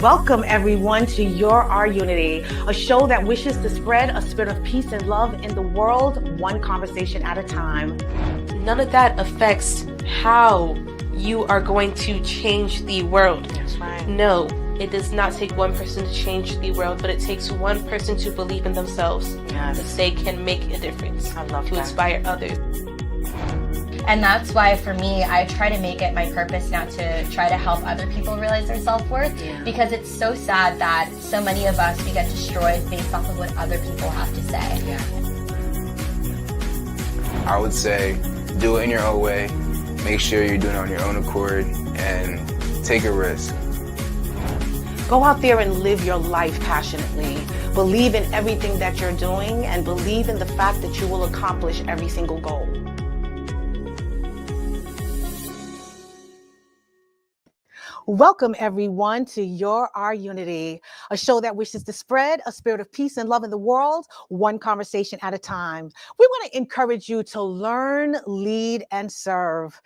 Welcome everyone to Your Our Unity, a show that wishes to spread a spirit of peace and love in the world, one conversation at a time. None of that affects how you are going to change the world. That's right. No, it does not take one person to change the world, but it takes one person to believe in themselves. Yes. That they can make a difference. I love to that. Inspire others. And that's why, for me, I try to make it my purpose now to try to help other people realize their self-worth, because it's so sad that so many of us, we get destroyed based off of what other people have to say. Yeah. I would say do it in your own way, make sure you're doing it on your own accord, and take a risk. Go out there and live your life passionately. Believe in everything that you're doing and believe in the fact that you will accomplish every single goal. Welcome everyone to Your Our Unity, a show that wishes to spread a spirit of peace and love in the world, one conversation at a time. We want to encourage you to learn, lead, and serve.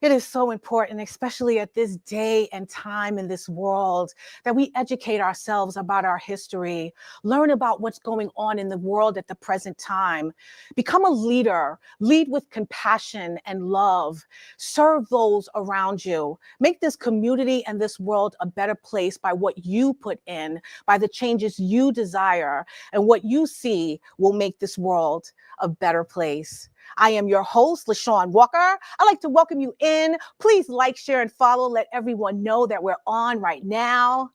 It is so important, especially at this day and time in this world, that we educate ourselves about our history, learn about what's going on in the world at the present time, become a leader, lead with compassion and love, serve those around you, make this community and this world a better place by what you put in, by the changes you desire, and what you see will make this world a better place. I am your host, LeShawn Walker. I'd like to welcome you in. Please like, share, and follow. Let everyone know that we're on right now.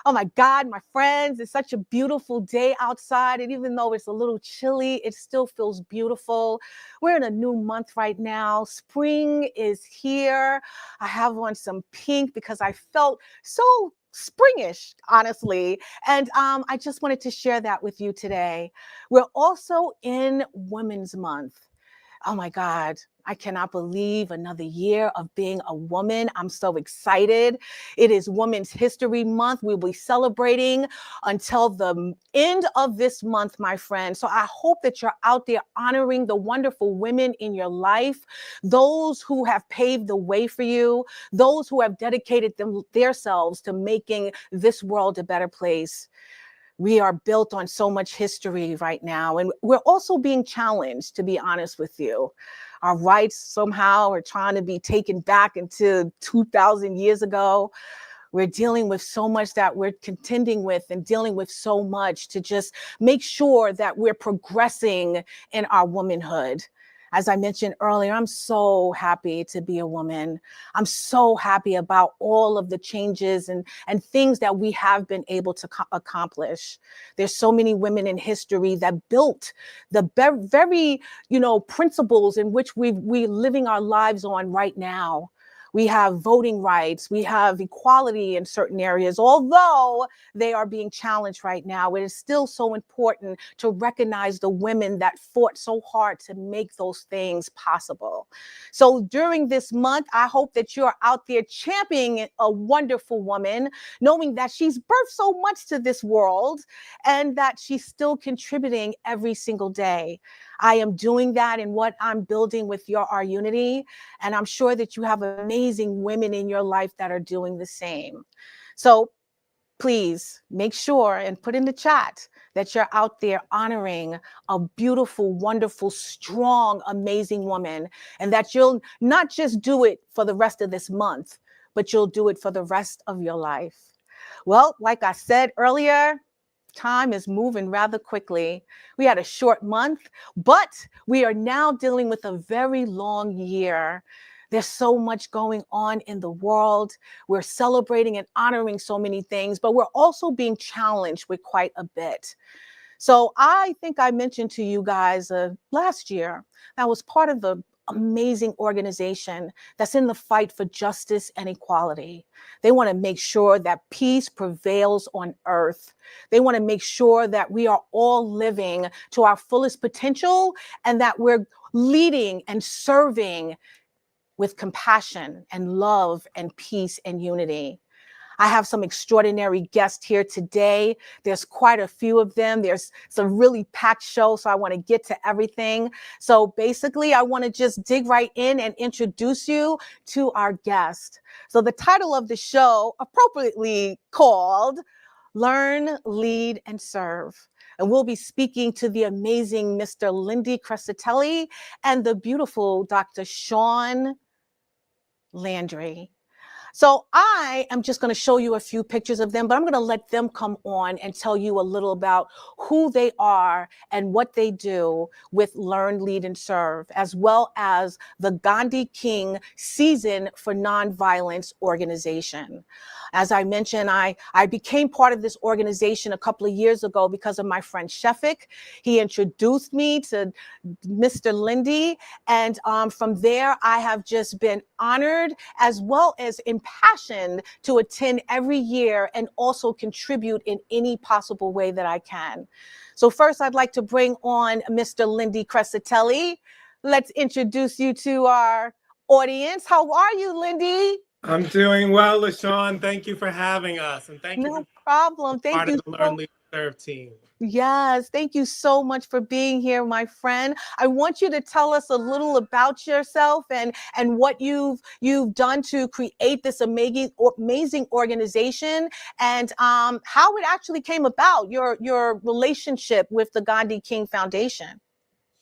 Oh my God, my friends, it's such a beautiful day outside. And even though it's a little chilly, it still feels beautiful. We're in a new month right now. Spring is here. I have on some pink because I felt so springish, honestly. And I just wanted to share that with you today. We're also in Women's Month. Oh my God, I cannot believe another year of being a woman. I'm so excited. It is Women's History Month. We'll be celebrating until the end of this month, my friend. So I hope that you're out there honoring the wonderful women in your life, those who have paved the way for you, those who have dedicated themselves to making this world a better place. We are built on so much history right now, and we're also being challenged, to be honest with you. Our rights somehow are trying to be taken back into 2,000 years ago. We're dealing with so much that we're contending with and dealing with so much to just make sure that we're progressing in our womanhood. As I mentioned earlier, I'm so happy to be a woman. I'm so happy about all of the changes and things that we have been able to accomplish. There's so many women in history that built the very, principles in which we're living our lives on right now. We have voting rights. We have equality in certain areas. Although they are being challenged right now, it is still so important to recognize the women that fought so hard to make those things possible. So during this month, I hope that you're out there championing a wonderful woman, knowing that she's birthed so much to this world and that she's still contributing every single day. I am doing that in what I'm building with Your Our Unity, and I'm sure that you have amazing women in your life that are doing the same. So please make sure and put in the chat that you're out there honoring a beautiful, wonderful, strong, amazing woman, and that you'll not just do it for the rest of this month, but you'll do it for the rest of your life. Well, like I said earlier, time is moving rather quickly. We had a short month, but we are now dealing with a very long year. There's so much going on in the world. We're celebrating and honoring so many things, but we're also being challenged with quite a bit. So I think I mentioned to you guys last year that I was part of the amazing organization that's in the fight for justice and equality. They want to make sure that peace prevails on earth. They want to make sure that we are all living to our fullest potential and that we're leading and serving with compassion and love and peace and unity. I have some extraordinary guests here today. There's quite a few of them. There's some really packed show, so I want to get to everything. So basically, I want to just dig right in and introduce you to our guest. So the title of the show, appropriately called Learn, Lead, and Serve. And we'll be speaking to the amazing Mr. Lindy Crescitelli and the beautiful Dr. Shawn Landry. So I am just going to show you a few pictures of them, but I'm going to let them come on and tell you a little about who they are and what they do with Learn, Lead, and Serve, as well as the Gandhi King Season for Nonviolence organization. As I mentioned, I became part of this organization a couple of years ago because of my friend Shefik. He introduced me to Mr. Lindy, and from there, I have just been honored as well as impassioned to attend every year and also contribute in any possible way that I can. So first, I'd like to bring on Mr. Lindy Crescitelli. Let's introduce you to our audience. How are you, Lindy? I'm doing well, LeShawn. Thank you for having us, and thank you No for problem. being Thank part you of the Learn, Lead, Serve team. Yes, thank you so much for being here, my friend. I want you to tell us a little about yourself and what you've done to create this amazing organization, and how it actually came about, your relationship with the Gandhi King Foundation.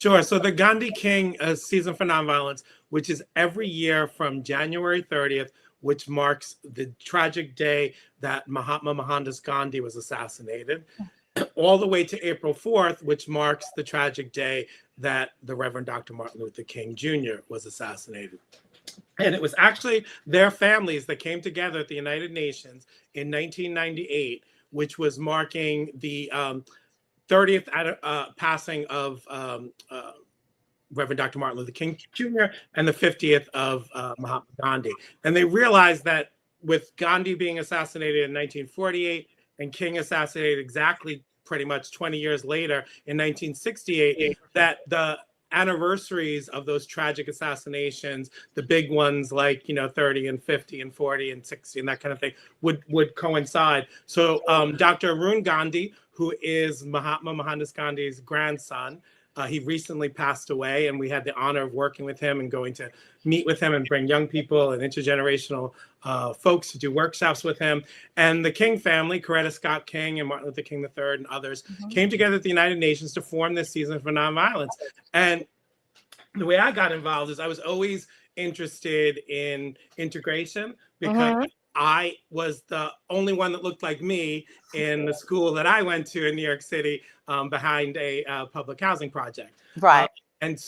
Sure. So the Gandhi King Season for Nonviolence, which is every year from January 30th, which marks the tragic day that Mahatma Mohandas Gandhi was assassinated, all the way to April 4th, which marks the tragic day that the Reverend Dr. Martin Luther King Jr. was assassinated. And it was actually their families that came together at the United Nations in 1998, which was marking the 30th passing of Reverend Dr. Martin Luther King Jr. and the 50th of Mahatma Gandhi. And they realized that with Gandhi being assassinated in 1948 and King assassinated exactly pretty much 20 years later in 1968, that the anniversaries of those tragic assassinations, the big ones like 30 and 50 and 40 and 60 and that kind of thing, would coincide. So Dr. Arun Gandhi, who is Mahatma Mohandas Gandhi's grandson, he recently passed away, and we had the honor of working with him and going to meet with him and bring young people and intergenerational folks to do workshops with him. And the King family, Coretta Scott King and Martin Luther King III and others, came together at the United Nations to form this Season for Nonviolence. And the way I got involved is I was always interested in integration, because I was the only one that looked like me in the school that I went to in New York City, behind a public housing project. Right. And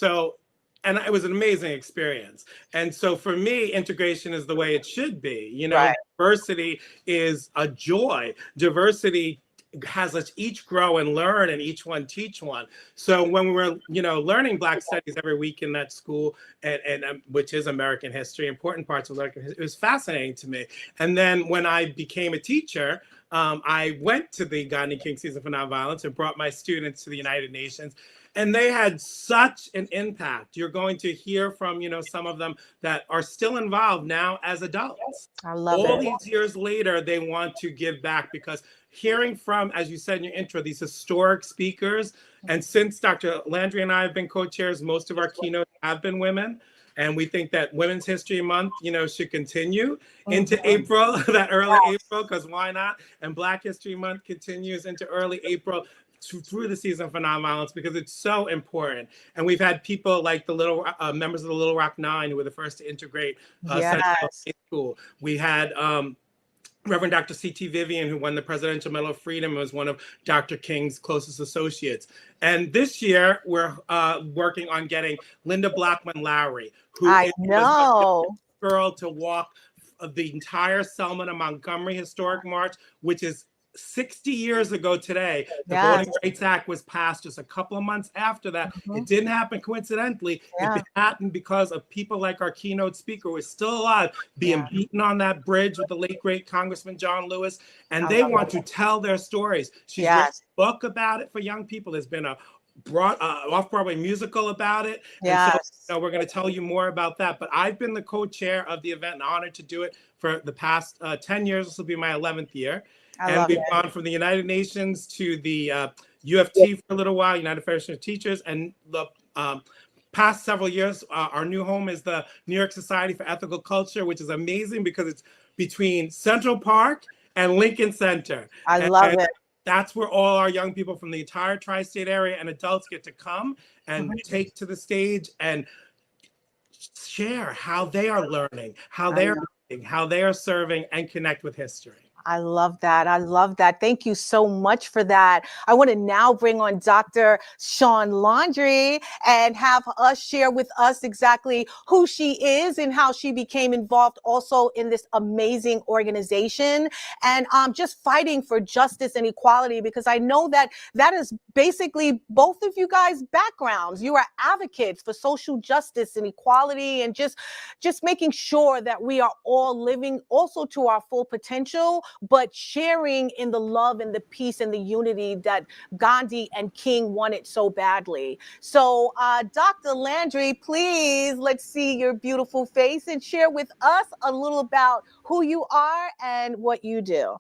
it was an amazing experience. And so for me, integration is the way it should be. Right. Diversity is a joy. Diversity has us each grow and learn, and each one teach one. So when we were, learning Black studies every week in that school, and which is American history, important parts of American history, it was fascinating to me. And then when I became a teacher, I went to the Gandhi King Season for Nonviolence and brought my students to the United Nations. And they had such an impact. You're going to hear from, some of them that are still involved now as adults. I love it. All these years later, they want to give back, because hearing from, as you said in your intro, these historic speakers, and since Dr. Landry and I have been co-chairs, most of our keynotes have been women. And we think that Women's History Month, should continue into April, that early April, because why not? And Black History Month continues into early April through the Season for Nonviolence, because it's so important. And we've had people like the members of the Little Rock Nine, who were the first to integrate Central High School. We had Reverend Dr. C.T. Vivian, who won the Presidential Medal of Freedom, was one of Dr. King's closest associates. And this year, we're working on getting Linda Blackman Lowry, who was the girl to walk the entire Selma to Montgomery Historic March, which is 60 years ago today. The Voting Rights Act was passed just a couple of months after that. It didn't happen coincidentally. It happened because of people like our keynote speaker, who is still alive, being beaten on that bridge with the late, great Congressman John Lewis. And they want to tell their stories. She's written a book about it for young people. There's been a brought off-Broadway musical about it. And so Yes. we're going to tell you more about that. But I've been the co-chair of the event and honored to do it for the past 10 years. This will be my 11th year. I And love we've it. gone from the United Nations to the UFT for a little while, United Federation of Teachers. And the past several years, our new home is the New York Society for Ethical Culture, which is amazing because it's between Central Park and Lincoln Center. I love it. That's where all our young people from the entire tri-state area and adults get to come and take to the stage and share how they are learning, how they are reading, how they are serving, and connect with history. I love that. I love that. Thank you so much for that. I want to now bring on Dr. Shawn Landry and have us share with us exactly who she is and how she became involved also in this amazing organization and just fighting for justice and equality, because I know that that is basically both of you guys' backgrounds. You are advocates for social justice and equality and just making sure that we are all living also to our full potential, but sharing in the love and the peace and the unity that Gandhi and King wanted so badly. So, Dr. Landry, please, let's see your beautiful face and share with us a little about who you are and what you do.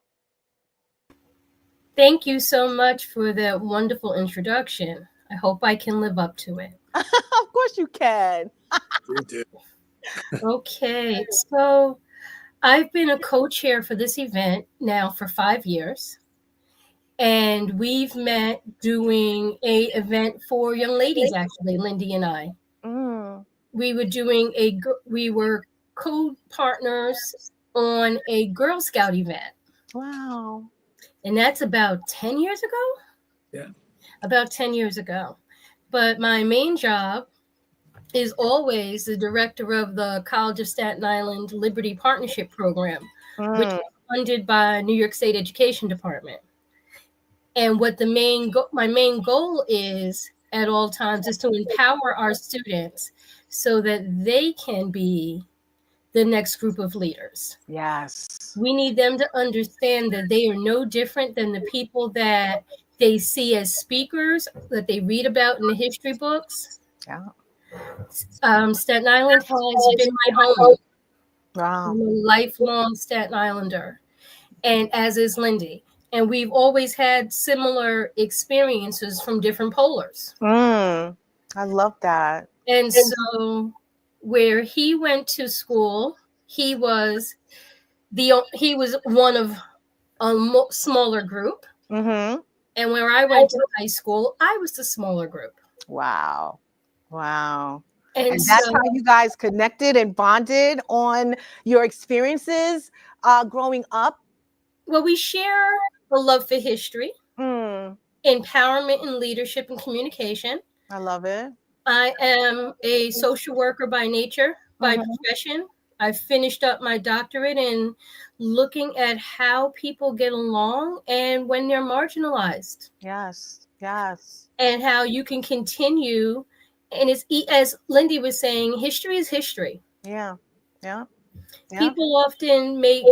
Thank you so much for that wonderful introduction. I hope I can live up to it. Of course you can. We do. Okay, so I've been a co-chair for this event now for 5 years, and we've met doing a event for young ladies, actually, Lindy and I. We were co-partners on a Girl Scout event. Wow. And that's about 10 years ago? Yeah. About 10 years ago. But my main job is always the director of the College of Staten Island Liberty Partnership Program, which is funded by New York State Education Department. And what my main goal is at all times is to empower our students so that they can be the next group of leaders. Yes. We need them to understand that they are no different than the people that they see as speakers that they read about in the history books. Yeah. Staten Island has been my home. Wow. I'm a lifelong Staten Islander, and as is Lindy. And we've always had similar experiences from different polars. I love that. And so where he went to school, he was one of a smaller group. Mm-hmm. And where I went to high school, I was the smaller group. Wow. Wow. And that's so, how you guys connected and bonded on your experiences growing up? well, we share a love for history, empowerment and leadership and communication. I love it. I am a social worker by nature, by profession. I finished up my doctorate in looking at how people get along and when they're marginalized. Yes. Yes. And how you can continue. And it's, as Lindy was saying, history is history. Yeah. Yeah. Yeah. People often make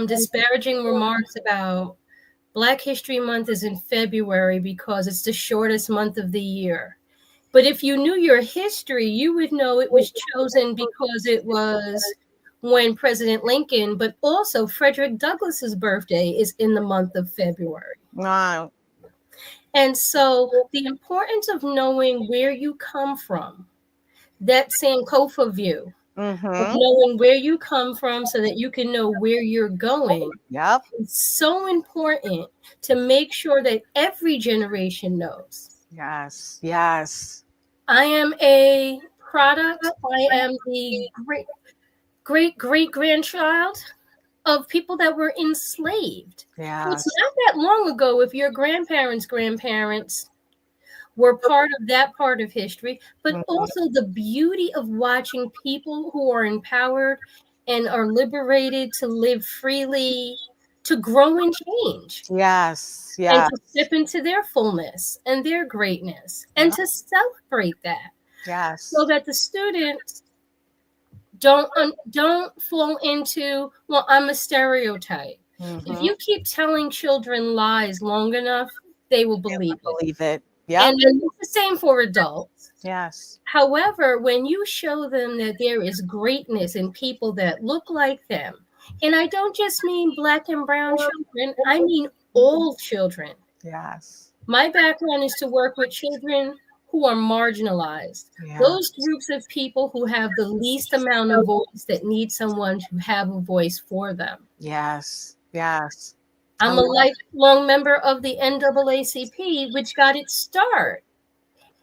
disparaging remarks about Black History Month is in February because it's the shortest month of the year. But if you knew your history, you would know it was chosen because it was when President Lincoln, but also Frederick Douglass's birthday is in the month of February. Wow. And so the importance of knowing where you come from, that Sankofa view, of knowing where you come from so that you can know where you're going. Yep. It's so important to make sure that every generation knows. Yes. Yes. I am a product. I am the great grandchild of people that were enslaved. Yeah. It's not that long ago if your grandparents' grandparents were part of that part of history, but also the beauty of watching people who are empowered and are liberated to live freely, to grow and change. Yes. Yeah. And to step into their fullness and their greatness and to celebrate that. Yes. So that the students don't fall into, well, I'm a stereotype. If you keep telling children lies long enough, they will believe it. Yeah. And then it's the same for adults. Yes. However, when you show them that there is greatness in people that look like them, and I don't just mean black and brown children, I mean all children. Yes. My background is to work with children who are marginalized. Yeah. Those groups of people who have the least amount of voice that need someone to have a voice for them. Yes. Yes. I'm a lifelong member of the NAACP, which got its start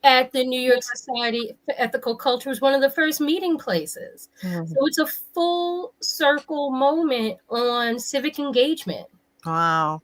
at the New York Society for Ethical Culture. Was one of the first meeting places. Mhm. So it's a full circle moment on civic engagement. Wow.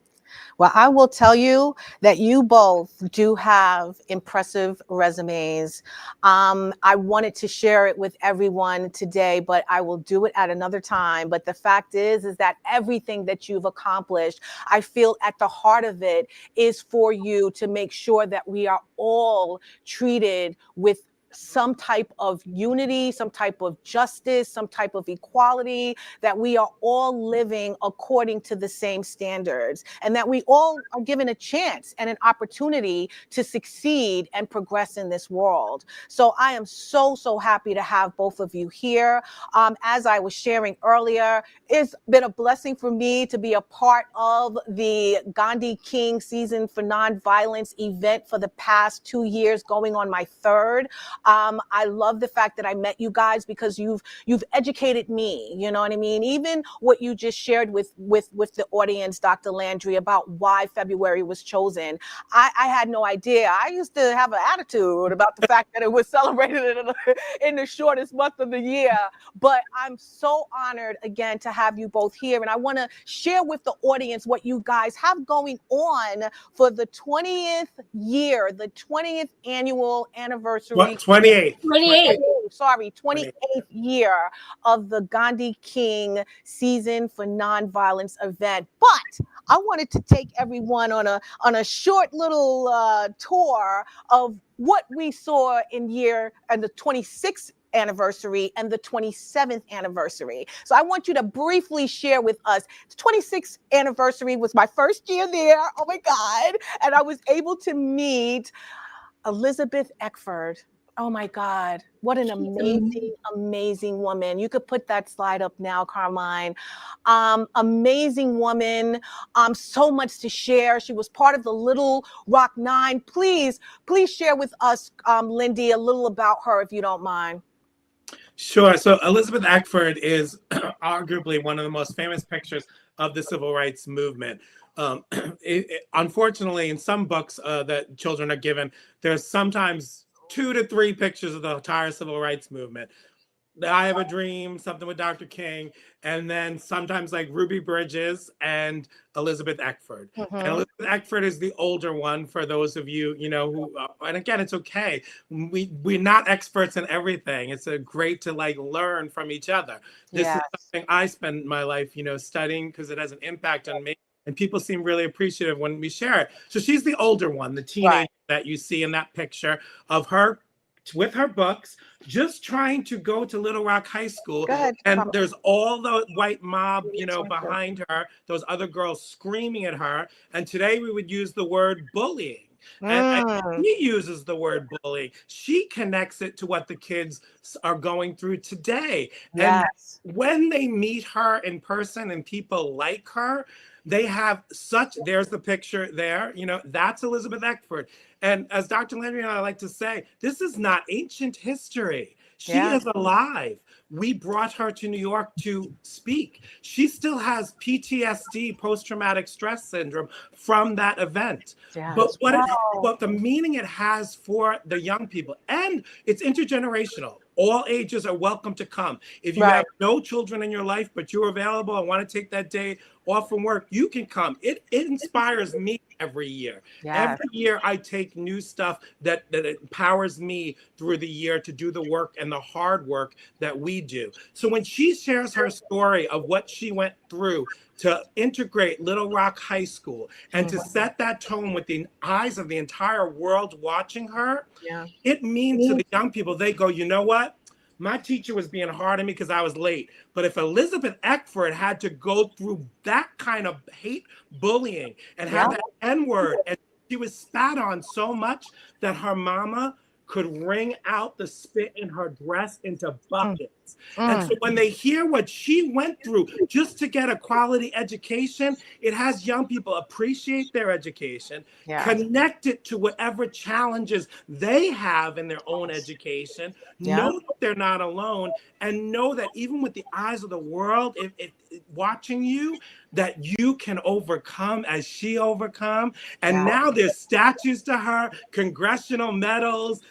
Well, I will tell you that you both do have impressive resumes. I wanted to share it with everyone today, but I will do it at another time. But the fact is that everything that you've accomplished, I feel at the heart of it is for you to make sure that we are all treated with some type of unity, some type of justice, some type of equality, that we are all living according to the same standards, and that we all are given a chance and an opportunity to succeed and progress in this world. So I am so, so happy to have both of you here. As I was sharing earlier, it's been a blessing for me to be a part of the Gandhi King Season for Nonviolence event for the past 2 years, going on my third. I love the fact that I met you guys, because you've educated me, you know what I mean? Even what you just shared with the audience, Dr. Landry, about why February was chosen. I had no idea. I used to have an attitude about the fact that it was celebrated in the shortest month of the year. But I'm so honored again to have you both here. And I want to share with the audience what you guys have going on for the 20th year, the 20th annual anniversary. 28th. 28th year of the Gandhi King Season for Nonviolence event. But I wanted to take everyone on a short little tour of what we saw in the 26th anniversary and the 27th anniversary. So I want you to briefly share with us. The 26th anniversary was my first year there. Oh my God. And I was able to meet Elizabeth Eckford. Oh my God, what an amazing, amazing woman. You could put that slide up now, Carmine. Amazing woman, so much to share. She was part of the Little Rock Nine. Please share with us, Lindy, a little about her, if you don't mind. Sure. So Elizabeth Eckford is arguably one of the most famous pictures of the civil rights movement. Unfortunately, in some books that children are given, there's sometimes 2 to 3 pictures of the entire civil rights movement. I Have a Dream, something with Dr. King, and then sometimes like Ruby Bridges and Elizabeth Eckford. And Elizabeth Eckford is the older one for those of you, who, and again, it's okay. We're not experts in everything. It's great to like learn from each other. This is something I spend my life, studying, because it has an impact on me. And people seem really appreciative when we share it. So she's the older one, the teenager that you see in that picture of her with her books, just trying to go to Little Rock High School. And there's all the white mob, behind her, those other girls screaming at her. And today we would use the word bullying. And she uses the word bullying. She connects it to what the kids are going through today. And when they meet her in person and people like her, they have there's the picture there, that's Elizabeth Eckford. And as Dr. Landry and I like to say, this is not ancient history. She is alive. We brought her to New York to speak. She still has PTSD, post-traumatic stress syndrome, from that event. But what the meaning it has for the young people, and it's intergenerational. All ages are welcome to come. If you have no children in your life, but you're available and want to take that day off from work, you can come. It inspires me every year. Every year I take new stuff that empowers me through the year to do the work and the hard work that we do. So when she shares her story of what she went through to integrate Little Rock High School and to set that tone with the eyes of the entire world watching her, it means to the young people, they go, you know what? My teacher was being hard on me because I was late. But if Elizabeth Eckford had to go through that kind of hate bullying and have that N-word and she was spat on so much that her mama could wring out the spit in her dress into buckets. And so when they hear what she went through just to get a quality education, it has young people appreciate their education, connect it to whatever challenges they have in their own education, know that they're not alone, and know that even with the eyes of the world, if watching you, that you can overcome as she overcome. And now there's statues to her, congressional medals,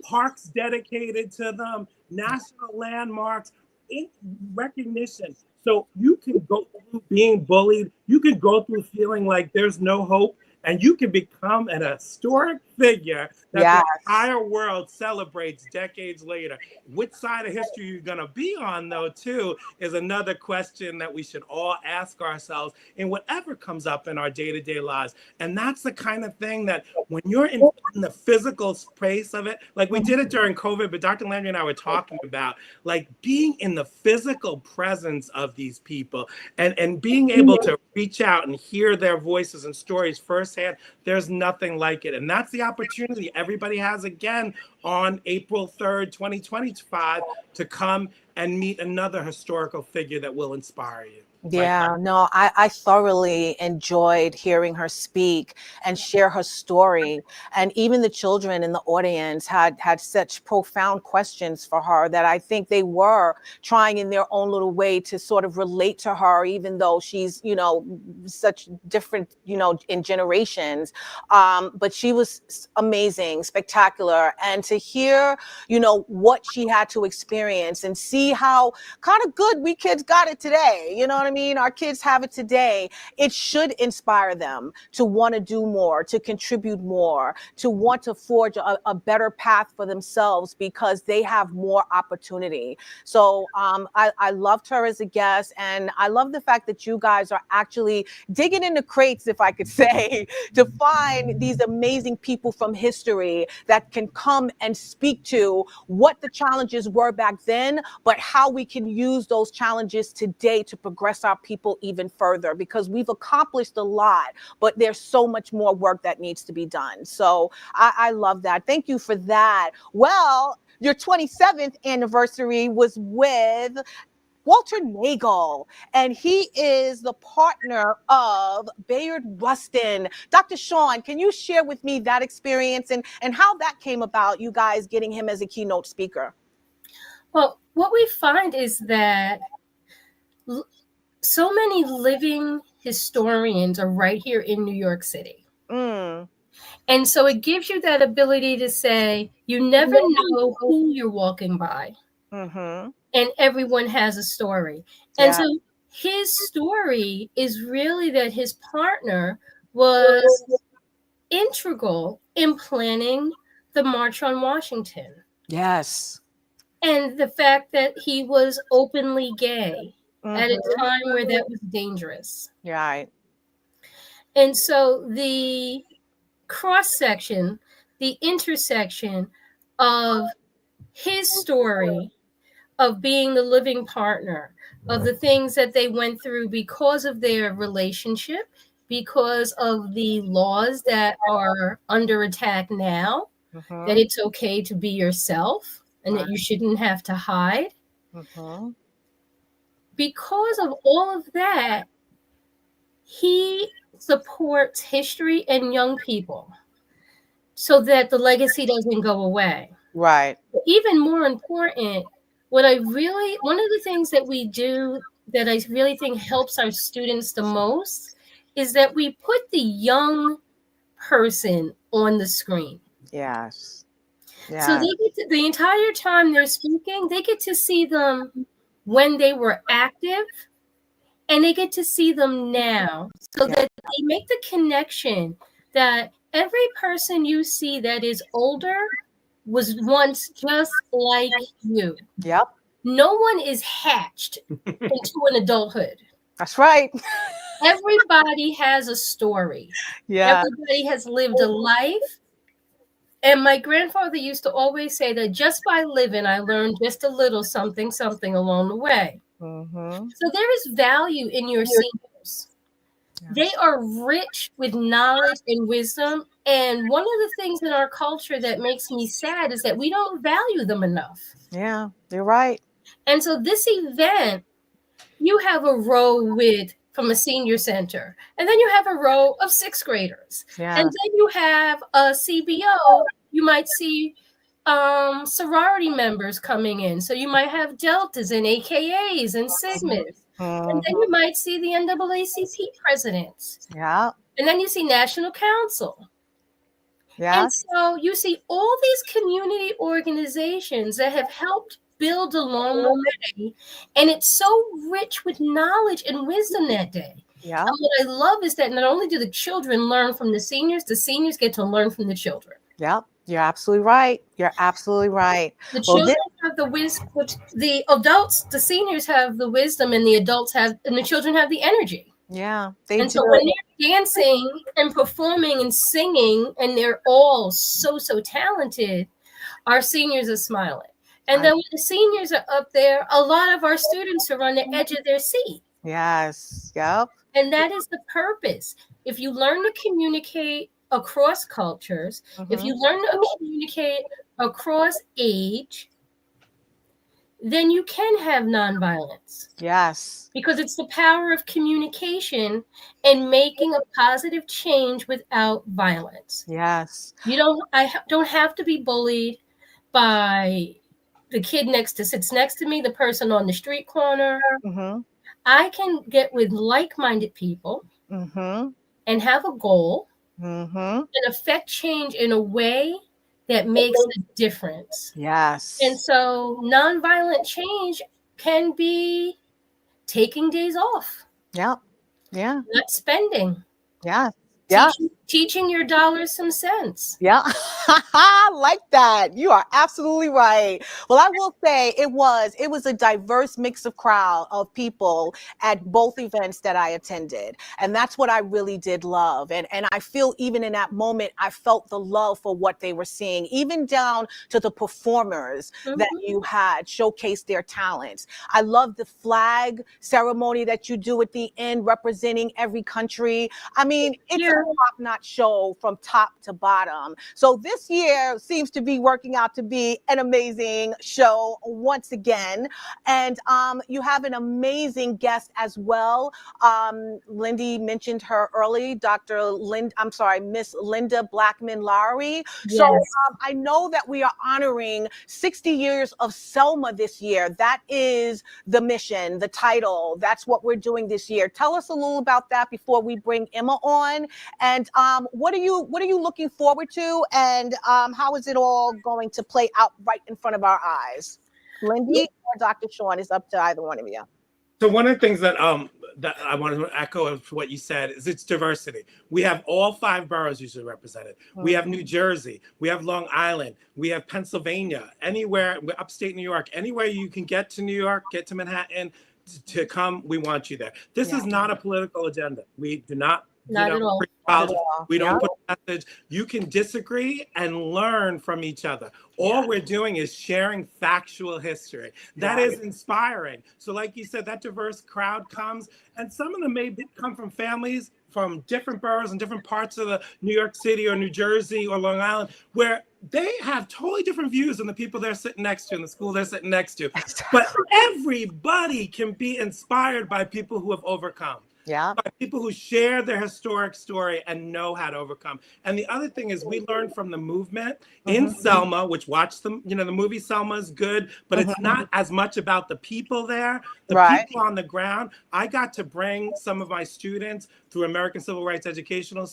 parks dedicated to them, national landmarks, in recognition. So you can go through being bullied, you can go through feeling like there's no hope, and you can become an historic figure that the entire world celebrates decades later. Which side of history you're going to be on, though, too, is another question that we should all ask ourselves in whatever comes up in our day-to-day lives. And that's the kind of thing that when you're in the physical space of it, like we did it during COVID, but Dr. Landry and I were talking about, like being in the physical presence of these people and being able to reach out and hear their voices and stories firsthand, there's nothing like it. And that's the opportunity everybody has again on April 3rd, 2025, to come and meet another historical figure that will inspire you. Yeah, no, I thoroughly enjoyed hearing her speak and share her story. And even the children in the audience had such profound questions for her that I think they were trying in their own little way to sort of relate to her, even though she's, you know, such different, you know, in generations. But she was amazing, spectacular. And to hear, you know, what she had to experience and see how kind of good we kids got it today, you know what I mean? Our kids have it today. It should inspire them to want to do more, to contribute more, to want to forge a better path for themselves because they have more opportunity. So I loved her as a guest, and I love the fact that you guys are actually digging into crates, if I could say, to find these amazing people from history that can come and speak to what the challenges were back then, but how we can use those challenges today to progress our people even further, because we've accomplished a lot, but there's so much more work that needs to be done. So I love that. Thank you for that. Well, your 27th anniversary was with Walter Nagel, and he is the partner of Bayard Rustin. Dr. Shawn, can you share with me that experience and how that came about, you guys getting him as a keynote speaker? Well, what we find is that so many living historians are right here in New York City. And so it gives you that ability to say, you never know who you're walking by. And everyone has a story. And so his story is really that his partner was integral in planning the March on Washington. Yes. And the fact that he was openly gay at a time where that was dangerous. Right. And so the cross-section, the intersection of his story of being the living partner, of the things that they went through because of their relationship, because of the laws that are under attack now, that it's okay to be yourself and that you shouldn't have to hide. Because of all of that, he supports history and young people so that the legacy doesn't go away. Right. But even more important, one of the things that we do that I really think helps our students the most is that we put the young person on the screen. Yes. So they get to, the entire time they're speaking, they get to see them when they were active, and they get to see them now, so that they make the connection that every person you see that is older was once just like you. Yep. No one is hatched into an adulthood. That's right. Everybody has a story. Yeah. Everybody has lived a life. And my grandfather used to always say that just by living, I learned just a little something along the way. So there is value in your seniors. They are rich with knowledge and wisdom, And one of the things in our culture that makes me sad is that we don't value them enough. Yeah, you're right. And so this event, you have a row from a senior center, and then you have a row of sixth graders. Yeah. And then you have a CBO, you might see sorority members coming in. So you might have deltas and AKAs and sigmas. And then you might see the NAACP presidents. Yeah. And then you see National Council. Yeah. And so you see all these community organizations that have helped build along the way. And it's so rich with knowledge and wisdom that day. Yeah. And what I love is that not only do the children learn from the seniors get to learn from the children. Yep. You're absolutely right. You're absolutely right. The children have the wisdom, the adults, the seniors have the wisdom, and the children have the energy. Yeah, they and do. So when they're dancing and performing and singing, and they're all so talented, our seniors are smiling. And then when the seniors are up there, a lot of our students are on the edge of their seat. Yes. Yep. And that is the purpose. If you learn to communicate across cultures, if you learn to communicate across age, then you can have nonviolence. Yes. Because it's the power of communication and making a positive change without violence. Yes. I don't have to be bullied by the kid sits next to me, the person on the street corner. I can get with like-minded people and have a goal and affect change in a way that makes a difference. Yes. And so nonviolent change can be taking days off. Yeah. Yeah. Not spending. Yeah. Yeah. Teaching your dollars some sense. Yeah. I like that. You are absolutely right. Well, I will say it was a diverse mix of crowd of people at both events that I attended. And that's what I really did love. And I feel even in that moment, I felt the love for what they were seeing, even down to the performers that you had showcase their talents. I love the flag ceremony that you do at the end, representing every country. I mean, it's a top-notch show from top to bottom. So this year seems to be working out to be an amazing show once again. And you have an amazing guest as well. Lindy mentioned her early, Miss Linda Blackman-Lowry. Yes. So I know that we are honoring 60 years of Selma this year. That is the mission, the title. That's what we're doing this year. Tell us a little about that before we bring Emma on. And what are you looking forward to, and how is it all going to play out right in front of our eyes? Lindy or Dr. Shawn, is up to either one of you. So one of the things that I want to echo of what you said is it's diversity. We have all 5 boroughs usually represented. We have New Jersey, we have Long Island, we have Pennsylvania, anywhere, upstate New York, anywhere you can get to New York, get to Manhattan to come, we want you there. This is not a political agenda. We do not. Not at all. We don't put a message. You can disagree and learn from each other. All we're doing is sharing factual history. That is inspiring. So like you said, that diverse crowd comes, and some of them may come from families from different boroughs and different parts of the New York City or New Jersey or Long Island, where they have totally different views than the people they're sitting next to in the school they're sitting next to. But everybody can be inspired by people who have overcome. Yeah. By people who share their historic story and know how to overcome. And the other thing is we learned from the movement in Selma, which the movie Selma is good, but it's not as much about the people there, the people on the ground. I got to bring some of my students through American Civil Rights Educational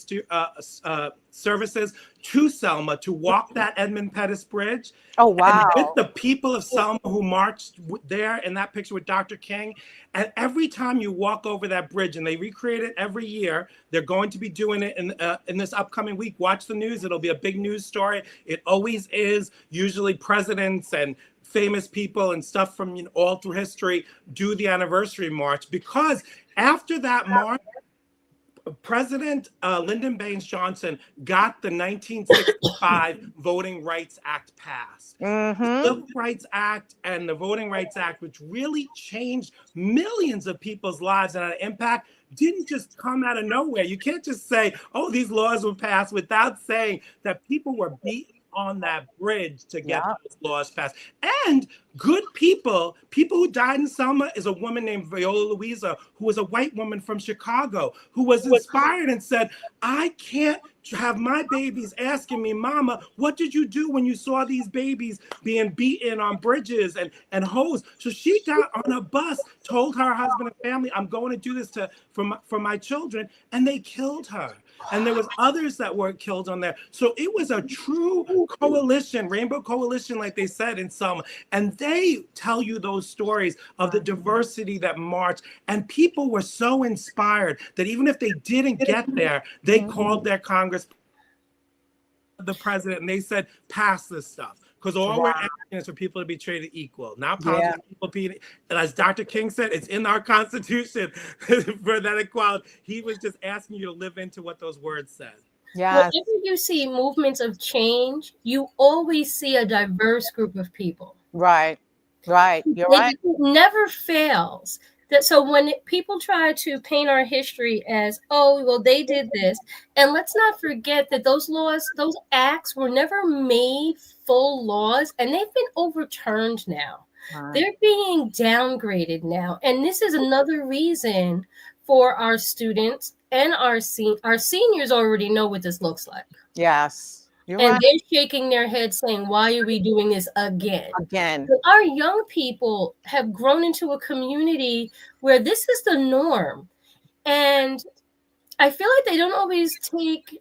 Services to Selma to walk that Edmund Pettus Bridge. Oh, wow. And with the people of Selma who marched there in that picture with Dr. King. And every time you walk over that bridge, and they recreate it every year, they're going to be doing it in this upcoming week. Watch the news. It'll be a big news story. It always is. Usually presidents and famous people and stuff from all through history do the anniversary march, because after that march, President Lyndon Baines Johnson got the 1965 Voting Rights Act passed. The Civil Rights Act and the Voting Rights Act, which really changed millions of people's lives and had an impact, didn't just come out of nowhere. You can't just say, oh, these laws were passed without saying that people were beaten on that bridge to get those laws passed. And good people who died in Selma is a woman named Viola Louisa, who was a white woman from Chicago, who was inspired and said, I can't have my babies asking me, Mama, what did you do when you saw these babies being beaten on bridges and hosed? So she got on a bus, told her husband and family, I'm going to do this for my children, and they killed her. And there was others that were killed on there. So it was a true coalition, rainbow coalition, like they said in Selma. And they tell you those stories of the diversity that marched. And people were so inspired that even if they didn't get there, they called their Congress, the president, and they said, pass this stuff. Because all we're asking is for people to be treated equal, not politics. People being, and as Dr. King said, it's in our Constitution for that equality. He was just asking you to live into what those words said. Whenever you see movements of change, you always see a diverse group of people. Right. You're right. It never fails. So when people try to paint our history as, oh, well, they did this, and let's not forget that those laws, those acts were never made full laws, and they've been overturned now. They're being downgraded now. And this is another reason for our students and our seniors already know what this looks like. Yes. They're shaking their heads saying, why are we doing this again? But our young people have grown into a community where this is the norm. And I feel like they don't always take,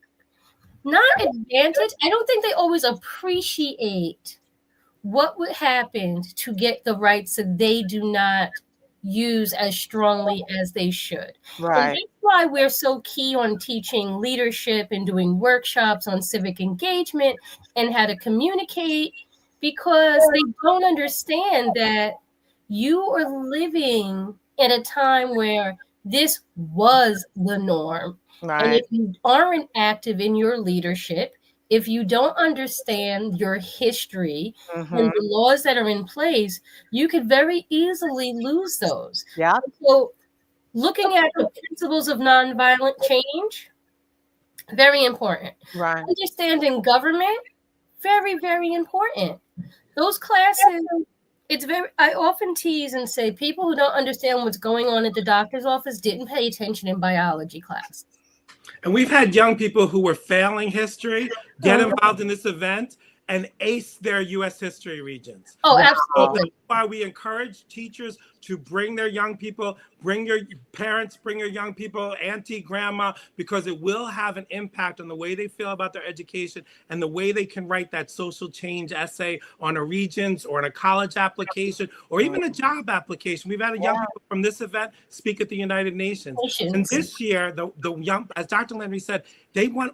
not advantage, I don't think they always appreciate what would happen to get the rights that they do not use as strongly as they should. Right. And that's why we're so key on teaching leadership and doing workshops on civic engagement and how to communicate, because they don't understand that you are living at a time where this was the norm. Right. And if you aren't active in your leadership, if you don't understand your history and the laws that are in place, you could very easily lose those. Yeah. So looking at the principles of nonviolent change, very important. Right. Understanding government, very, very important. Those classes, I often tease and say people who don't understand what's going on at the doctor's office didn't pay attention in biology class. And we've had young people who were failing history get involved in this event and ace their U.S. history regions. Oh, absolutely. So that's why we encourage teachers to bring their young people, bring your parents, bring your young people, auntie, grandma, because it will have an impact on the way they feel about their education and the way they can write that social change essay on a Regents or on a college application or even a job application. We've had a young people from this event speak at the United Nations. And this year, the young, as Dr. Landry said,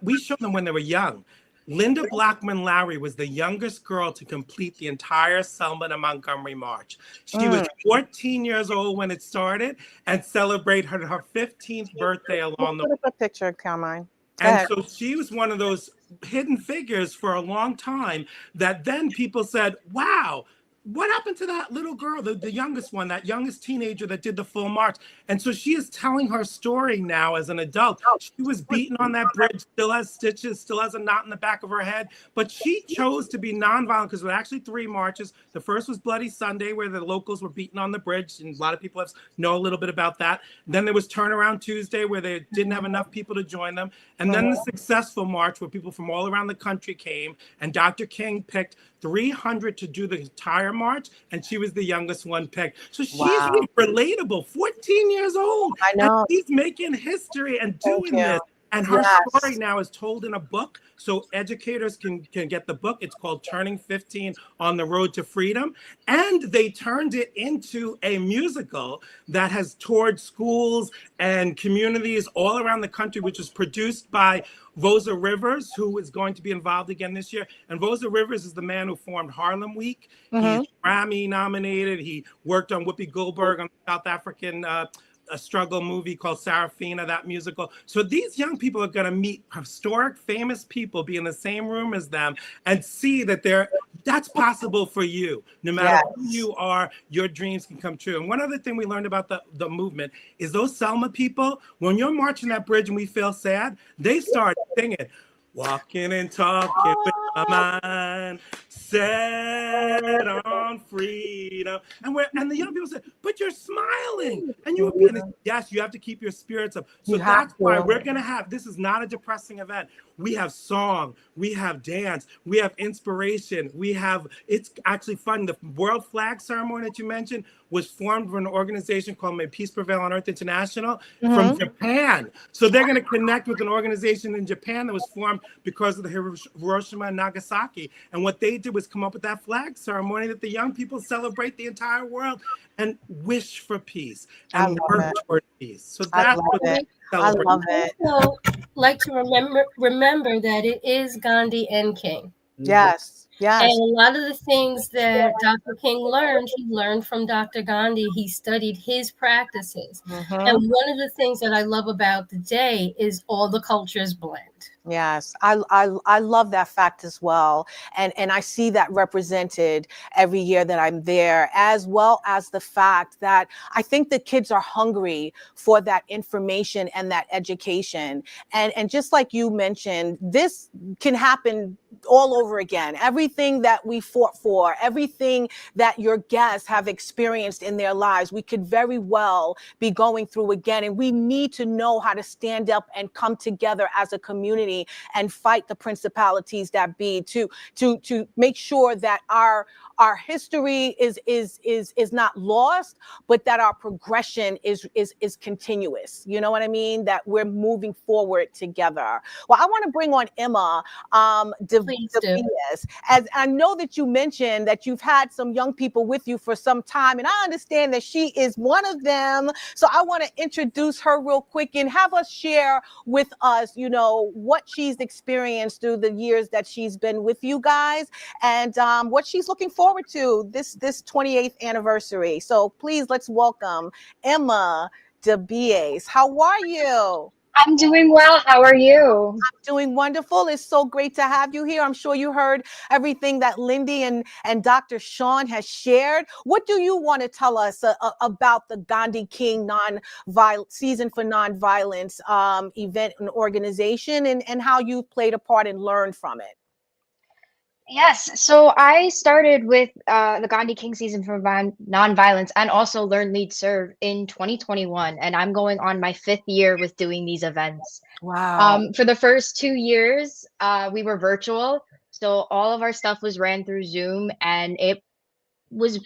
we showed them when they were young. Linda Blackman Lowry was the youngest girl to complete the entire Selma to Montgomery March. She was 14 years old when it started and celebrated her 15th birthday along the way. Put up a picture, Carmine. And so she was one of those hidden figures for a long time that then people said, wow, what happened to that little girl, the youngest one, that youngest teenager that did the full march? And so she is telling her story now as an adult. She was beaten on that bridge, still has stitches, still has a knot in the back of her head, but she chose to be nonviolent because there were actually 3 marches. The first was Bloody Sunday, where the locals were beaten on the bridge, and a lot of people know a little bit about that. Then there was Turnaround Tuesday, where they didn't have enough people to join them. And then the successful march, where people from all around the country came, and Dr. King picked 300 to do the entire march, and she was the youngest one picked. So she's relatable, 14 years old. I know. And she's making history and doing this. And her story now is told in a book, so educators can get the book. It's called Turning 15 on the Road to Freedom. And they turned it into a musical that has toured schools and communities all around the country, which was produced by Rosa Rivers, who is going to be involved again this year. And Rosa Rivers is the man who formed Harlem Week. He's Grammy nominated. He worked on Whoopi Goldberg on the South African a struggle movie called Sarafina, that musical. So these young people are going to meet historic, famous people, be in the same room as them, and see that that's possible for you. No matter who you are, your dreams can come true. And one other thing we learned about the movement is those Selma people, when you're marching that bridge and we feel sad, they start singing. Walking and talking with my mind set on freedom. And the young people say, but you're smiling. And you yes, you have to keep your spirits up. So that's why we're going to have, this is not a depressing event. We have song, we have dance, we have inspiration, it's actually fun. The World Flag Ceremony that you mentioned was formed for an organization called May Peace Prevail on Earth International from Japan. So they're going to connect with an organization in Japan that was formed because of the Hiroshima and Nagasaki. And what they did was come up with that flag ceremony that the young people celebrate the entire world and wish for peace and work toward peace. So that's what they celebrate. I love it. Also, like to remember that it is Gandhi and King. Yes. Yes. And a lot of the things that Dr. King learned, he learned from Dr. Gandhi. He studied his practices. And one of the things that I love about the day is all the cultures blend. Yes, I love that fact as well. And I see that represented every year that I'm there, as well as the fact that I think the kids are hungry for that information and that education. And just like you mentioned, this can happen all over again. Everything that we fought for, everything that your guests have experienced in their lives, we could very well be going through again. And we need to know how to stand up and come together as a community and fight the principalities that be, to make sure that our history is not lost, but that our progression is continuous. You know what I mean? That we're moving forward together. Well, I want to bring on Emma Debiase, as I know that you mentioned that you've had some young people with you for some time, and I understand that she is one of them. So I want to introduce her real quick and have us share with us, what she's experienced through the years that she's been with you guys, and what she's looking forward to this 28th anniversary. So please, let's welcome Emma Debiase. How are you? I'm doing well. How are you? I'm doing wonderful. It's so great to have you here. I'm sure you heard everything that Lindy and Dr. Shawn has shared. What do you want to tell us about the Gandhi King Season for Nonviolence event and organization, and how you've played a part and learned from it? Yes, so I started with the Gandhi King Season for Nonviolence and also Learn, Lead, Serve in 2021, and I'm going on my 5th year with doing these events. Wow. For the first 2 years, we were virtual, so all of our stuff was ran through Zoom, and it was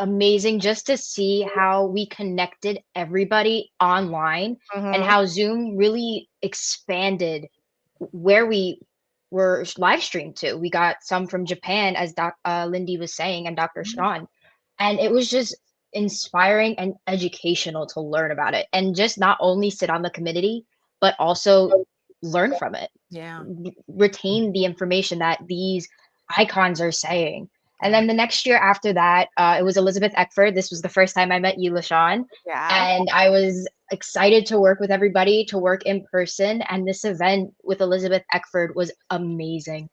amazing just to see how we connected everybody online and how Zoom really expanded where we were live streamed to. We got some from Japan, as Lindy was saying, and Dr. Shawn. And it was just inspiring and educational to learn about it. And just not only sit on the committee, but also learn from it. Yeah. Retain the information that these icons are saying. And then the next year after that, it was Elizabeth Eckford. This was the first time I met you, LeShawn. Yeah. And I was excited to work with everybody, to work in person. And this event with Elizabeth Eckford was amazing.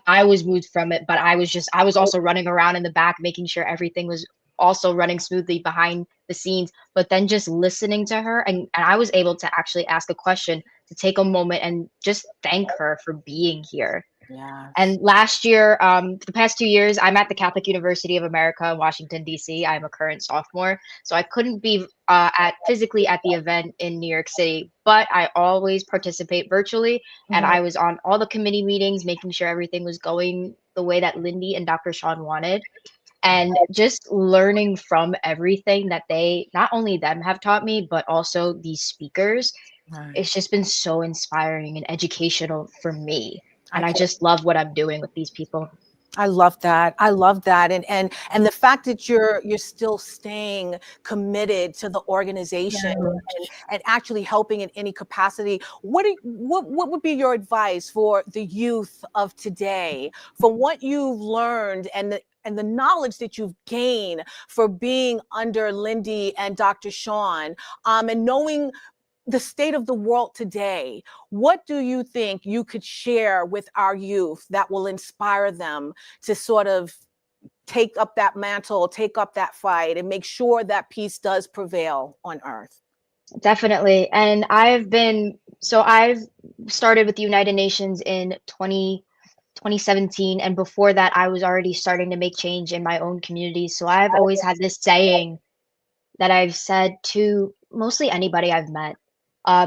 I was moved from it, but I was also running around in the back, making sure everything was also running smoothly behind the scenes. But then just listening to her, and I was able to actually ask a question, to take a moment and just thank her for being here. Yeah. And last year, the past 2 years, I'm at the Catholic University of America in Washington, D.C. I'm a current sophomore, so I couldn't be physically at the event in New York City, but I always participate virtually, and I was on all the committee meetings, making sure everything was going the way that Lindy and Dr. Shawn wanted, and just learning from everything that not only them have taught me, but also these speakers. Right. It's just been so inspiring and educational for me. And I just love what I'm doing with these people. I love that. I love that. And the fact that you're still staying committed to the organization and actually helping in any capacity. What would be your advice for the youth of today, from what you've learned and and the knowledge that you've gained for being under Lindy and Dr. Shawn, and knowing the state of the world today, what do you think you could share with our youth that will inspire them to sort of take up that mantle, take up that fight, and make sure that peace does prevail on earth? Definitely. And I've started with the United Nations in 2017. And before that, I was already starting to make change in my own community. So I've always had this saying that I've said to mostly anybody I've met.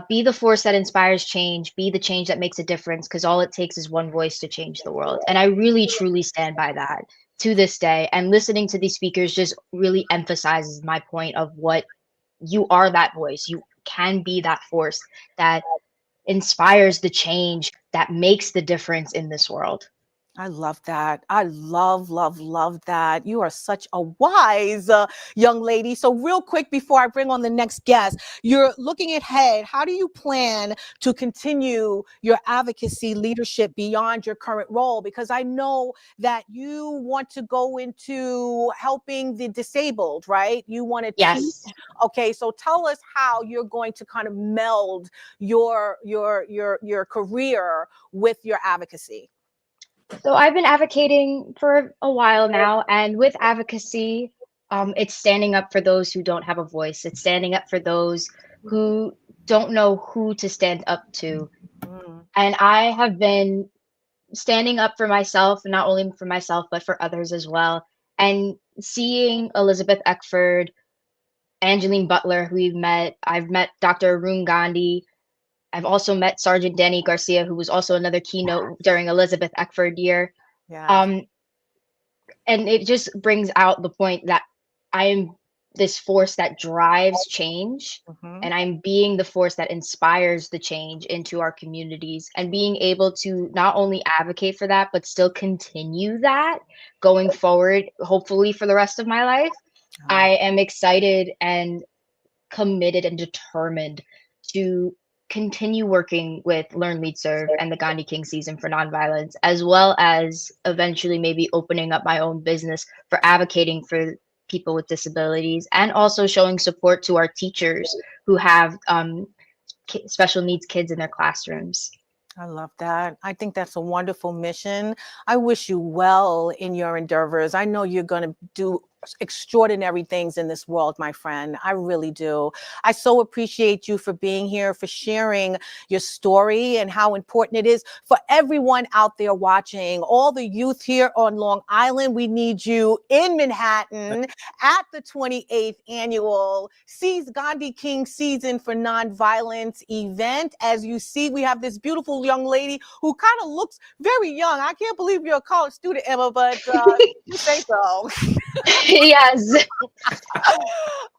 Be the force that inspires change, be the change that makes a difference, because all it takes is one voice to change the world. And I really truly stand by that to this day. And listening to these speakers just really emphasizes my point of what you are, that voice. You can be that force that inspires the change that makes the difference in this world. I love that. I love that. You are such a wise young lady. So real quick, before I bring on the next guest, you're looking ahead. How do you plan to continue your advocacy leadership beyond your current role? Because I know that you want to go into helping the disabled, right? You want to teach. Yes. Okay, so tell us how you're going to kind of meld your career with your advocacy. So I've been advocating for a while now, and with advocacy, it's standing up for those who don't have a voice. It's standing up for those who don't know who to stand up to. And I have been standing up for myself, and not only for myself, but for others as well. And seeing Elizabeth Eckford, Angeline Butler, who I've met Dr. Arun Gandhi. I've also met Sergeant Danny Garcia, who was also another keynote during Elizabeth Eckford year. Yeah. And it just brings out the point that I am this force that drives change, and I'm being the force that inspires the change into our communities, and being able to not only advocate for that, but still continue that going forward, hopefully for the rest of my life. I am excited and committed and determined to continue working with Learn, Lead, Serve and the Gandhi King Season for Nonviolence, as well as eventually maybe opening up my own business for advocating for people with disabilities, and also showing support to our teachers who have special needs kids in their classrooms. I love that. I think that's a wonderful mission. I wish you well in your endeavors. I know you're going to do extraordinary things in this world, my friend. I really do. I so appreciate you for being here, for sharing your story and how important it is for everyone out there watching. All the youth here on Long Island, we need you in Manhattan at the 28th annual Gandhi King Season for Nonviolence event. As you see, we have this beautiful young lady who kind of looks very young. I can't believe you're a college student, Emma, but you say so. Yes.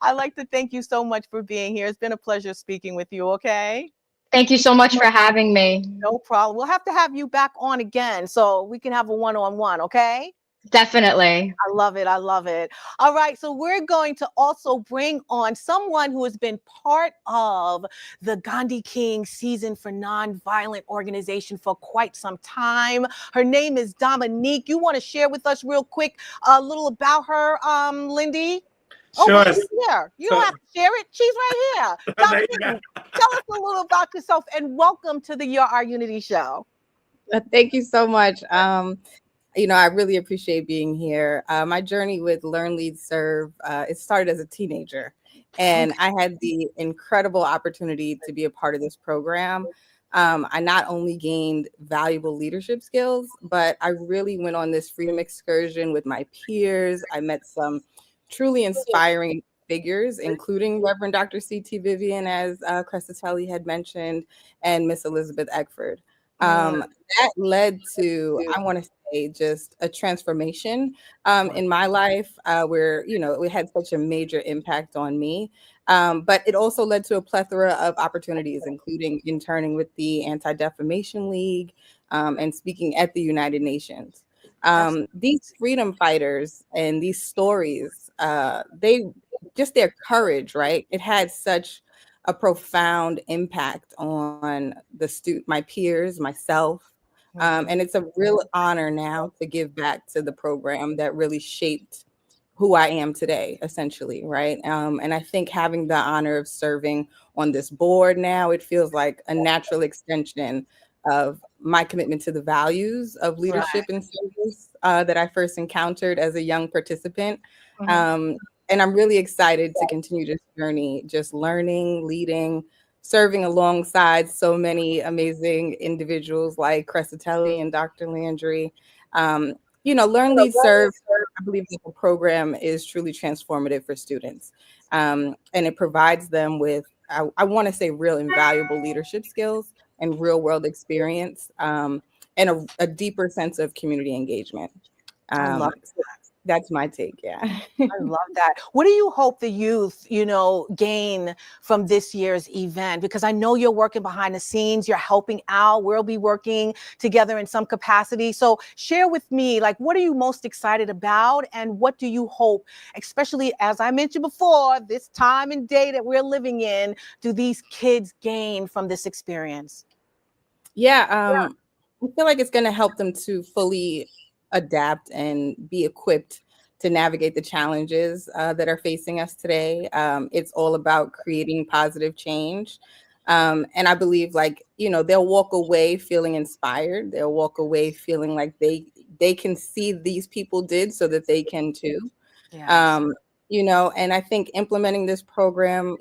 I'd like to thank you so much for being here. It's been a pleasure speaking with you, okay? Thank you so much for having me. No problem. We'll have to have you back on again so we can have a one-on-one, okay? Definitely. I love it. I love it. All right. So we're going to also bring on someone who has been part of the Gandhi King Season for Nonviolent organization for quite some time. Her name is Dominique. You want to share with us real quick a little about her, Lindy? Sure. Oh, she's here. You don't have to share it. She's right here. Dominique, tell us a little about yourself, and welcome to the Your Our Unity show. Thank you so much. I really appreciate being here. My journey with Learn, Lead, Serve, it started as a teenager, and I had the incredible opportunity to be a part of this program. I not only gained valuable leadership skills, but I really went on this freedom excursion with my peers. I met some truly inspiring figures, including Reverend Dr. C.T. Vivian, as Crescitelli had mentioned, and Miss Elizabeth Eckford. That led to, I want to say, just a transformation in my life where, it had such a major impact on me. But it also led to a plethora of opportunities, including interning with the Anti-Defamation League and speaking at the United Nations. These freedom fighters and these stories, their courage, right? It had such a profound impact on my peers, myself, And it's a real honor now to give back to the program that really shaped who I am today, essentially, right? And I think having the honor of serving on this board now, it feels like a natural extension of my commitment to the values of leadership and service that I first encountered as a young participant. And I'm really excited to continue this journey, just learning, leading, serving alongside so many amazing individuals like Crescitelli and Dr. Landry. Learn, lead, serve. I believe that the program is truly transformative for students. And it provides them with, I want to say, real invaluable leadership skills and real world experience, and a deeper sense of community engagement. I love that. That's my take. Yeah. I love that. What do you hope the youth, gain from this year's event? Because I know you're working behind the scenes, you're helping out. We'll be working together in some capacity. So share with me, like, what are you most excited about? And what do you hope, especially as I mentioned before, this time and day that we're living in, do these kids gain from this experience? I feel like it's going to help them to fully adapt and be equipped to navigate the challenges that are facing us today. It's all about creating positive change. And I believe, they'll walk away feeling inspired. They'll walk away feeling like they can see these people did so that they can too. Yes. And I think implementing this program,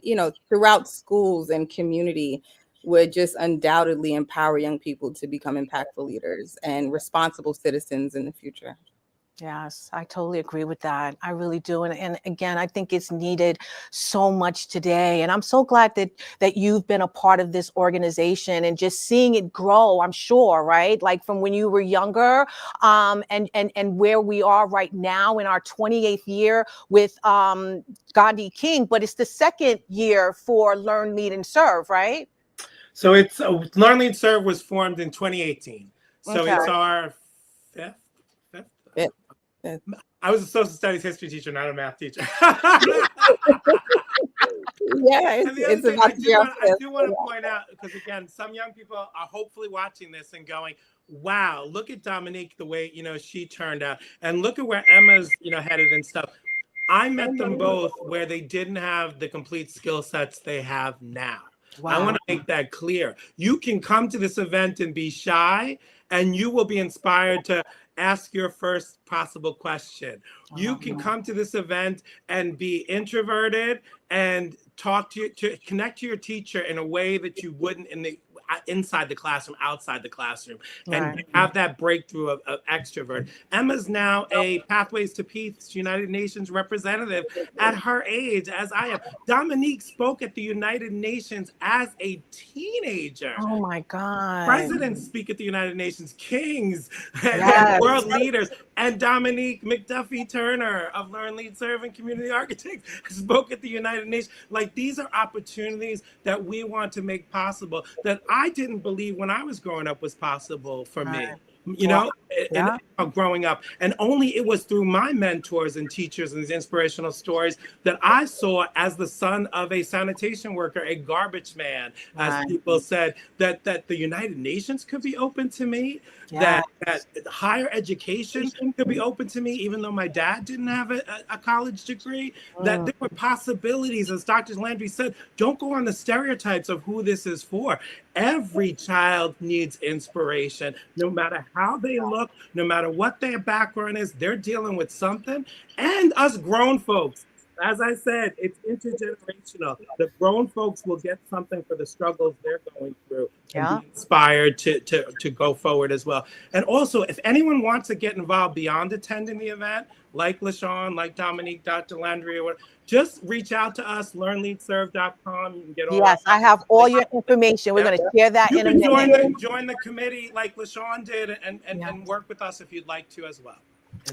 throughout schools and community would just undoubtedly empower young people to become impactful leaders and responsible citizens in the future. Yes, I totally agree with that. I really do. And again, I think it's needed so much today. And I'm so glad that you've been a part of this organization and just seeing it grow, I'm sure, right? Like from when you were younger, and where we are right now in our 28th year with Gandhi King, but it's the second year for Learn, Lead, and Serve, right? So it's Learn, Lead, Serve was formed in 2018. So it's our fifth. I was a social studies history teacher, not a math teacher. It's about I do want to point out, because again, some young people are hopefully watching this and going, wow, look at Dominique, the way, she turned out. And look at where Emma's, headed and stuff. I met them both where they didn't have the complete skill sets they have now. Wow. I want to make that clear. You can come to this event and be shy, and you will be inspired to ask your first possible question. You can come to this event and be introverted and to connect to your teacher in a way that you wouldn't inside the classroom, outside the classroom, and have that breakthrough of extrovert. Emma's now a Pathways to Peace United Nations representative at her age, as I am. Dominique spoke at the United Nations as a teenager. Oh my God. Presidents speak at the United Nations, kings, and world leaders. And Dominique McDuffie Turner of Learn, Lead, Serve, and Community Architects spoke at the United Nations. Like, these are opportunities that we want to make possible that I didn't believe when I was growing up was possible for me. Growing up. And only it was through my mentors and teachers and these inspirational stories that I saw, as the son of a sanitation worker, a garbage man, as people said, that the United Nations could be open to me, that higher education could be open to me, even though my dad didn't have a college degree, that there were possibilities. As Dr. Landry said, don't go on the stereotypes of who this is for. Every child needs inspiration, no matter how they look, no matter what their background is, they're dealing with something. And us grown folks, as I said, it's intergenerational. The grown folks will get something for the struggles they're going through and be inspired to go forward as well. And also, if anyone wants to get involved beyond attending the event, like LeShawn, like Dominique, Dr. Landry, or whatever, just reach out to us, learnleadserve.com. You can get all I have all your information. We're going to share that in a minute. Join the committee like LeShawn did and work with us if you'd like to as well.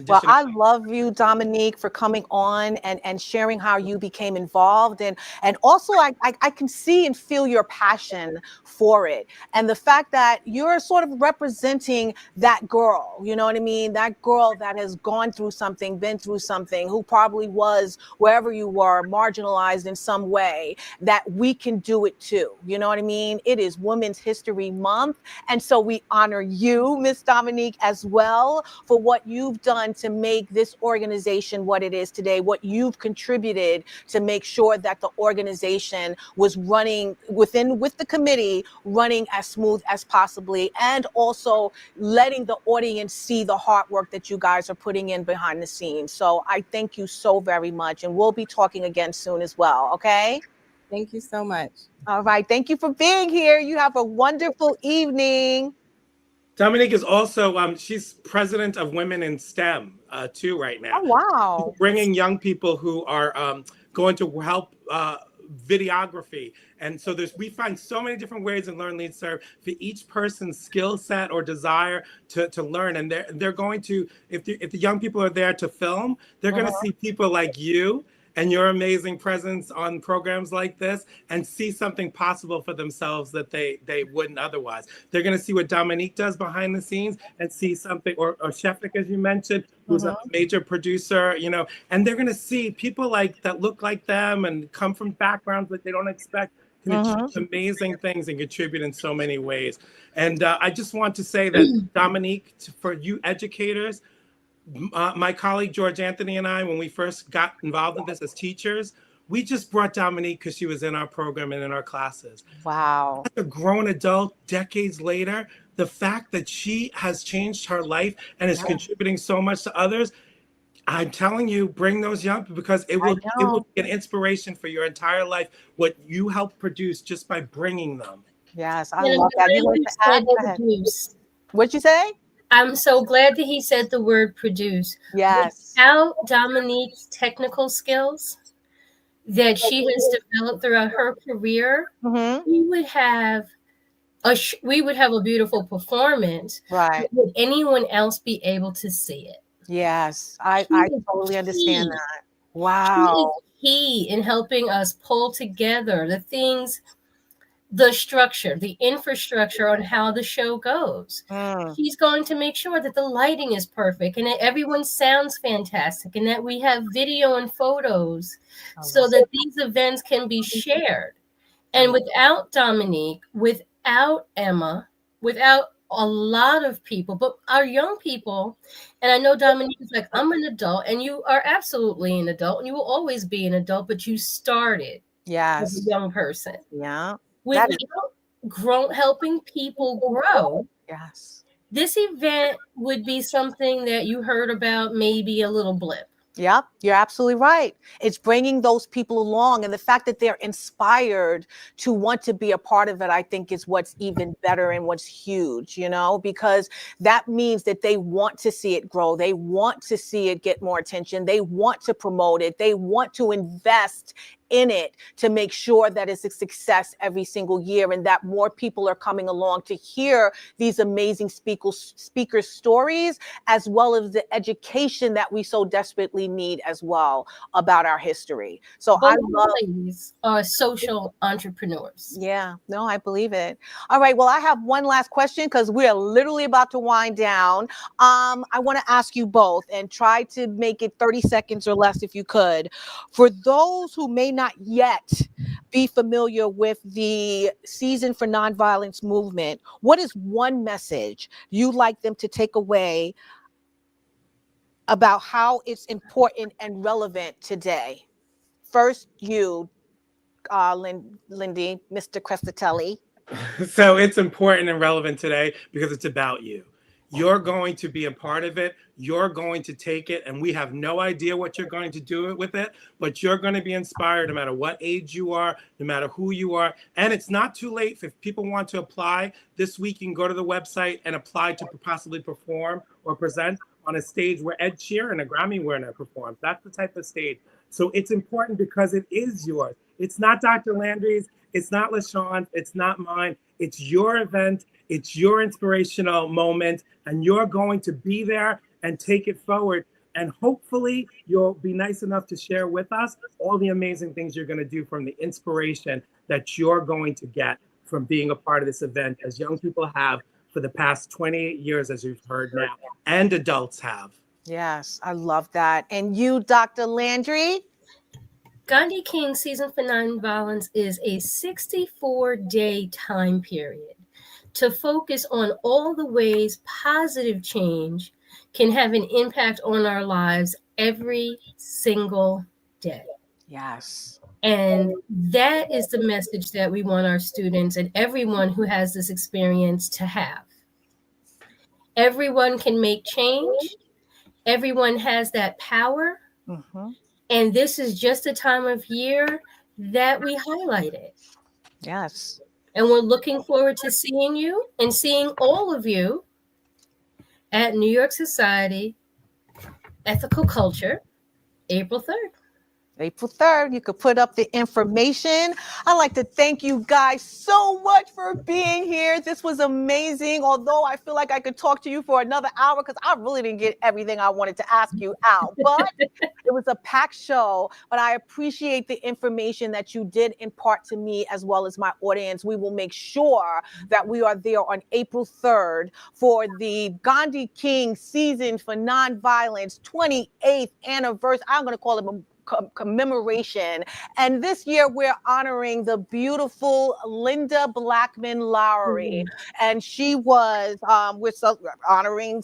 Well, I love you, Dominique, for coming on and sharing how you became involved. And also, I can see and feel your passion for it. And the fact that you're sort of representing that girl, you know what I mean? That girl that has gone through something, been through something, who probably was, wherever you were, marginalized in some way, that we can do it too. You know what I mean? It is Women's History Month. And so we honor you, Miss Dominique, as well, for what you've done to make this organization what it is today, what you've contributed to make sure that the organization was running with the committee, running as smooth as possibly, and also letting the audience see the hard work that you guys are putting in behind the scenes. So I thank you so very much, and we'll be talking again soon as well, okay? Thank you so much. All right, thank you for being here. You have a wonderful evening. Dominique is also, she's president of Women in STEM too right now. Oh, wow. Bringing young people who are going to help videography. And so we find so many different ways in Learn, Lead, Serve for each person's skill set or desire to learn. And they're going to, if the young people are there to film, they're going to see people like you and your amazing presence on programs like this, and see something possible for themselves that they wouldn't otherwise. They're going to see what Dominique does behind the scenes and see something, or Shefik, as you mentioned, who's a major producer, you know, and they're going to see people that look like them and come from backgrounds that they don't expect, can achieve amazing things and contribute in so many ways. And I just want to say that, Dominique, for you educators, my colleague George Anthony and I, when we first got involved in this as teachers, we just brought Dominique because she was in our program and in our classes. Wow. As a grown adult, decades later, the fact that she has changed her life and is contributing so much to others, I'm telling you, bring those young people, because it will be an inspiration for your entire life, what you help produce just by bringing them. Yes, I love that. You want to add? Go ahead. What'd you say? I'm so glad that he said the word produce. Yes. Without Dominique's technical skills that she has developed throughout her career, we would have a beautiful performance. Right. Would anyone else be able to see it? Yes, I totally understand that. Wow. She is key in helping us pull together the things, the structure, the infrastructure on how the show goes. She's going to make sure that the lighting is perfect and that everyone sounds fantastic and that we have video and photos so that these events can be shared. And without Dominique, without Emma, without a lot of people, but our young people, and I know Dominique is like, I'm an adult, and you are absolutely an adult, and you will always be an adult, but you started as a young person. Yeah. Without helping people grow, this event would be something that you heard about, maybe a little blip. Yep, you're absolutely right. It's bringing those people along, and the fact that they're inspired to want to be a part of it, I think, is what's even better and what's huge, you know, because that means that they want to see it grow. They want to see it get more attention. They want to promote it. They want to invest in it to make sure that it's a success every single year, and that more people are coming along to hear these amazing speakers' stories, as well as the education that we so desperately need as well about our history. So both I love ladies are social entrepreneurs. Yeah, no, I believe it. All right, well, I have one last question because we're literally about to wind down. I want to ask you both, and try to make it 30 seconds or less if you could. For those who may not yet be familiar with the Season for Nonviolence movement, what is one message you'd like them to take away about how it's important and relevant today? First, you, Lindy, Mr. Crescitelli. So it's important and relevant today because it's about you. You're going to be a part of it. You're going to take it, and we have no idea what you're going to do with it, but you're going to be inspired no matter what age you are, no matter who you are. And it's not too late. If people want to apply this week, you can go to the website and apply to possibly perform or present on a stage where Ed Sheeran, a Grammy winner, performs. That's the type of stage. So it's important because it is yours. It's not Dr. Landry's. It's not LeShawn. It's not mine. It's your event. It's your inspirational moment, and you're going to be there and take it forward. And hopefully you'll be nice enough to share with us all the amazing things you're going to do from the inspiration that you're going to get from being a part of this event, as young people have for the past 28 years, as you've heard now, and adults have. Yes, I love that. And you, Dr. Landry? Gandhi King Season for Nonviolence is a 64-day time period to focus on all the ways positive change can have an impact on our lives every single day. Yes. And that is the message that we want our students and everyone who has this experience to have. Everyone can make change. Everyone has that power. Mm-hmm. And this is just a time of year that we highlight it. Yes. And we're looking forward to seeing you and seeing all of you at New York Society Ethical Culture, April 3rd. April 3rd. You could put up the information. I'd like to thank you guys so much for being here. This was amazing. Although I feel like I could talk to you for another hour because I really didn't get everything I wanted to ask you out. But it was a packed show. But I appreciate the information that you did impart to me as well as my audience. We will make sure that we are there on April 3rd for the Gandhi King Season for Nonviolence 28th anniversary. I'm going to call it a commemoration. And this year we're honoring the beautiful Linda Blackman Lowry. And she was, we're honoring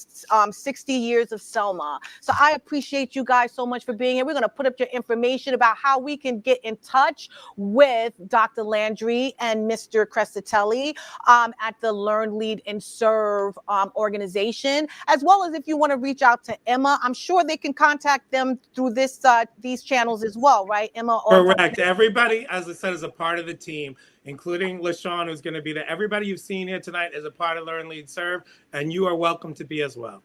60 years of Selma. So I appreciate you guys so much for being here. We're going to put up your information about how we can get in touch with Dr. Landry and Mr. Crescitelli at the Learn, Lead, and Serve organization, as well as if you want to reach out to Emma. I'm sure they can contact them through this these channels as well, right, Emma? Correct. Everybody, as I said, is a part of the team, including LeShawn, who's going to be there. Everybody you've seen here tonight is a part of Learn, Lead, Serve, and you are welcome to be as well.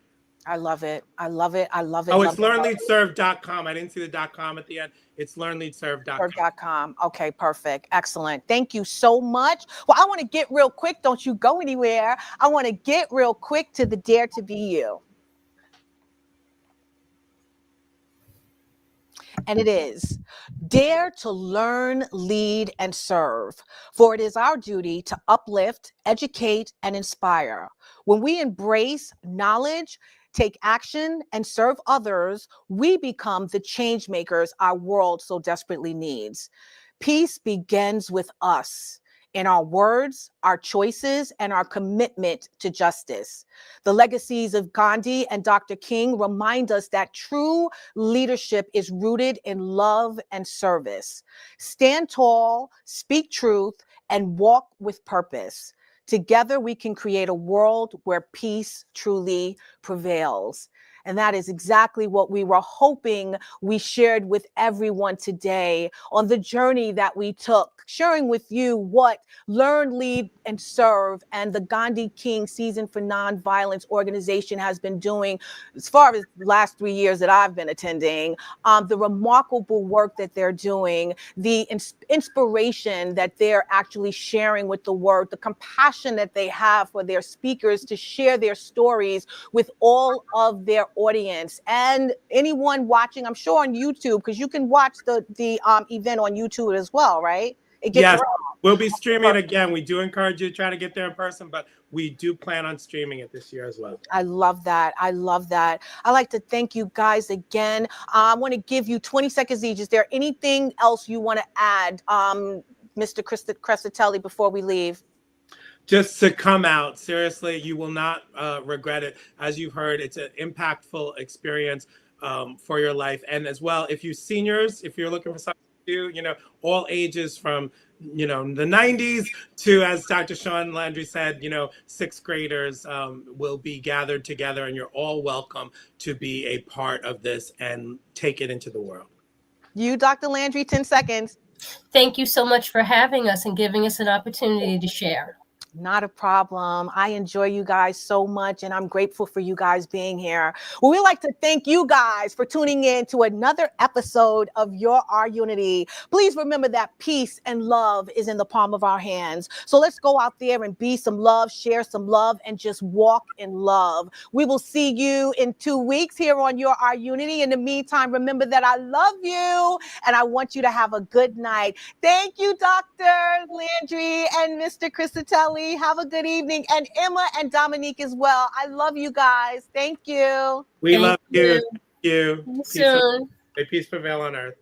I love it. I love it. I love it. Oh, it's learnleadserve.com. I didn't see the .com at the end. It's learnleadserve.com. Okay, perfect. Excellent. Thank you so much. Well, I want to get real quick. Don't you go anywhere. I want to get real quick to the Dare to Be You. And it is dare to learn, lead, and serve. For it is our duty to uplift, educate, and inspire. When we embrace knowledge, take action, and serve others, we become the change makers our world so desperately needs. Peace begins with us. In our words, our choices, and our commitment to justice. The legacies of Gandhi and Dr. King remind us that true leadership is rooted in love and service. Stand tall, speak truth, and walk with purpose. Together, we can create a world where peace truly prevails. And that is exactly what we were hoping we shared with everyone today on the journey that we took, sharing with you what Learn, Lead, and Serve and the Gandhi King Season for Nonviolence organization has been doing as far as the last 3 years that I've been attending, the remarkable work that they're doing, the inspiration that they're actually sharing with the world, the compassion that they have for their speakers to share their stories with all of their audience and anyone watching, I'm sure on YouTube, because you can watch the event on YouTube as well, right? Yes, we'll be streaming it again. We do encourage you to try to get there in person, but we do plan on streaming it this year as well. I love that. I love that. I'd like to thank you guys again. I want to give you 20 seconds each. Is there anything else you want to add, Mr. Crescitelli, before we leave? Just to come out. Seriously, you will not regret it. As you've heard, it's an impactful experience for your life. And as well, if you seniors, if you're looking for something to do, all ages from, the 90s to, as Dr. Shawn Landry said, 6th graders will be gathered together, and you're all welcome to be a part of this and take it into the world. You, Dr. Landry, 10 seconds. Thank you so much for having us and giving us an opportunity to share. Not a problem. I enjoy you guys so much, and I'm grateful for you guys being here. Well, we'd like to thank you guys for tuning in to another episode of Your Our Unity. Please remember that peace and love is in the palm of our hands. So let's go out there and be some love, share some love, and just walk in love. We will see you in 2 weeks here on Your Our Unity. In the meantime, remember that I love you, and I want you to have a good night. Thank you, Dr. Landry and Mr. Crescitelli. Have a good evening. And Emma and Dominique as well. I love you guys. Thank you. We love you. you. Thank you. Soon. May peace prevail on earth.